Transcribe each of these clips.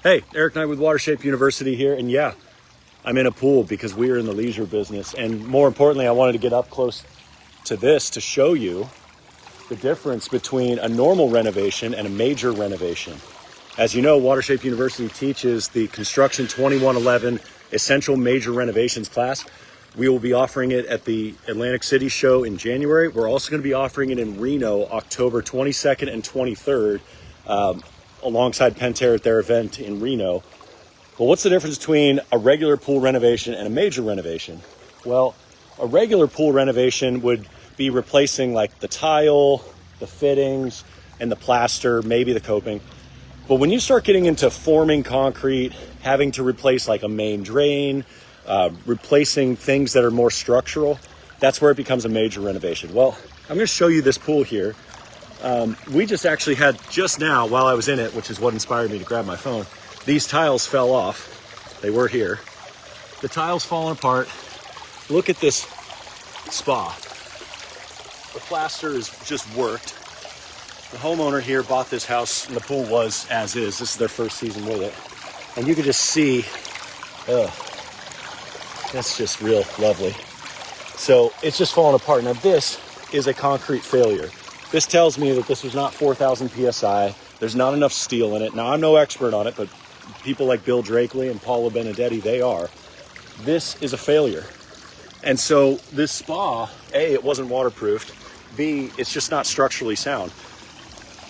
Hey, Eric Knight with Watershape University here, and yeah, I'm in a pool because we are in the leisure business, and more importantly, I wanted to get up close to this to show you the difference between a normal renovation and a major renovation. As you know, Watershape University teaches the Construction 2111 Essential Major Renovations class. We will be offering it at the Atlantic City show in January. We're also going to be offering it in Reno, October 22nd and 23rd. Alongside Pentair at their event in Reno. Well, what's the difference between a regular pool renovation and a major renovation? Well, a regular pool renovation would be replacing like the tile, the fittings, and the plaster, maybe the coping. But when you start getting into forming concrete, having to replace like a main drain, replacing things that are more structural, that's where it becomes a major renovation. Well, I'm going to show you this pool here. We just actually had just now, while I was in it, which is what inspired me to grab my phone, these tiles fell off. They were here. The tiles falling apart. Look at this spa. The plaster is just worked. The homeowner here bought this house and the pool was as is. This is their first season with it. And you can just see, that's just real lovely. So it's just falling apart. Now this is a concrete failure. This tells me that this was not 4,000 PSI. There's not enough steel in it. Now, I'm no expert on it, but people like Bill Drakeley and Paula Benedetti, they are. This is a failure. And so this spa, A, it wasn't waterproofed. B, it's just not structurally sound.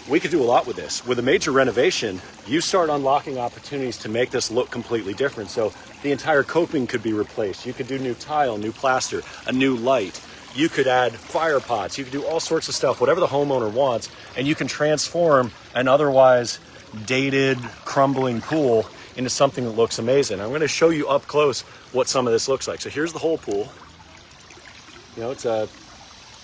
We could do a lot with this. With a major renovation, you start unlocking opportunities to make this look completely different. So the entire coping could be replaced. You could do new tile, new plaster, a new light. You could add fire pots. You could do all sorts of stuff, whatever the homeowner wants, and you can transform an otherwise dated, crumbling pool into something that looks amazing. I'm going to show you up close what some of this looks like. So here's the whole pool. You know, it's I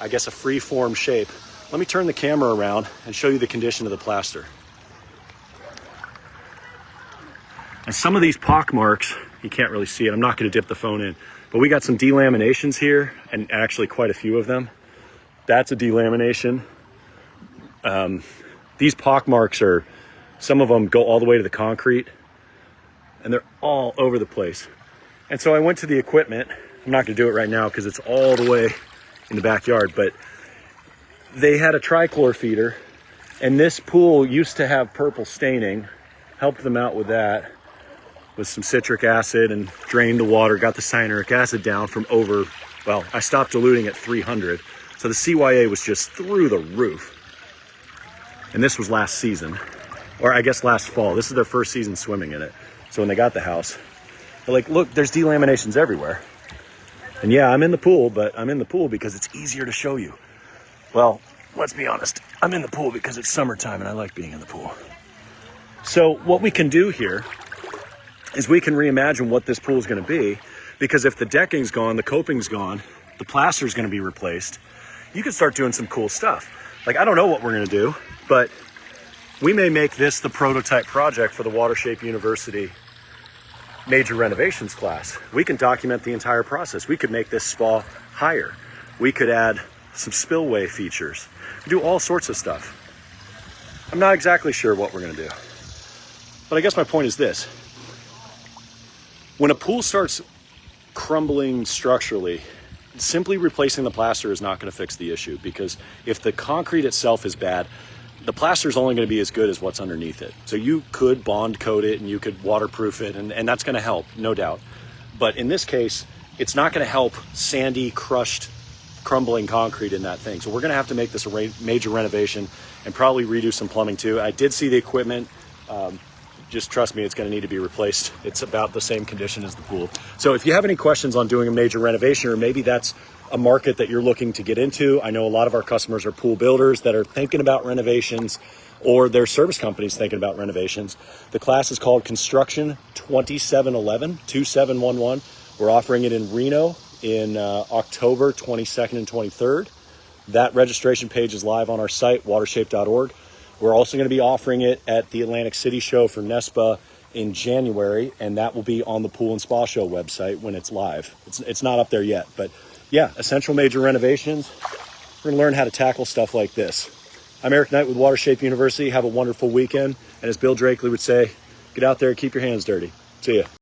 guess a free form shape. Let me turn the camera around and show you the condition of the plaster. And some of these pock marks, you can't really see it. I'm not going to dip the phone in. But we got some delaminations here, and actually quite a few of them. That's a delamination. These pock marks are, some of them go all the way to the concrete, and they're all over the place. And so I went to the equipment. I'm not going to do it right now because it's all the way in the backyard, but they had a trichlor feeder, and this pool used to have purple staining. Helped them out with that, with some citric acid, and drained the water, got the cyanuric acid down from over, well, I stopped diluting at 300. So the CYA was just through the roof. And this was last season, or I guess last fall. This is their first season swimming in it. So when they got the house, they're like, look, there's delaminations everywhere. And yeah, I'm in the pool, but I'm in the pool because it's easier to show you. Well, let's be honest. I'm in the pool because it's summertime and I like being in the pool. So what we can do here is we can reimagine what this pool is going to be, because if the decking's gone, the coping's gone, the plaster's going to be replaced, you can start doing some cool stuff. Like, I don't know what we're going to do, but we may make this the prototype project for the Watershape University major renovations class. We can document the entire process. We could make this spa higher. We could add some spillway features. Do all sorts of stuff. I'm not exactly sure what we're going to do, but I guess my point is this. When a pool starts crumbling structurally, simply replacing the plaster is not going to fix the issue, because if the concrete itself is bad, the plaster is only going to be as good as what's underneath it. So you could bond coat it and you could waterproof it, and that's going to help, no doubt. But in this case, it's not going to help sandy, crushed, crumbling concrete in that thing. So we're going to have to make this a major renovation and probably redo some plumbing too. I did see the equipment. Just trust me, it's going to need to be replaced. It's about the same condition as the pool. So if you have any questions on doing a major renovation, or maybe that's a market that you're looking to get into, I know a lot of our customers are pool builders that are thinking about renovations, or their service companies thinking about renovations. The class is called Construction 2711. We're offering it in Reno in October 22nd and 23rd. That registration page is live on our site, watershape.org. We're also going to be offering it at the Atlantic City show for NESPA in January, and that will be on the Pool and Spa Show website when it's live. It's not up there yet, but yeah, essential major renovations. We're going to learn how to tackle stuff like this. I'm Eric Knight with Watershape University. Have a wonderful weekend, and as Bill Drakeley would say, Get out there, keep your hands dirty. See ya.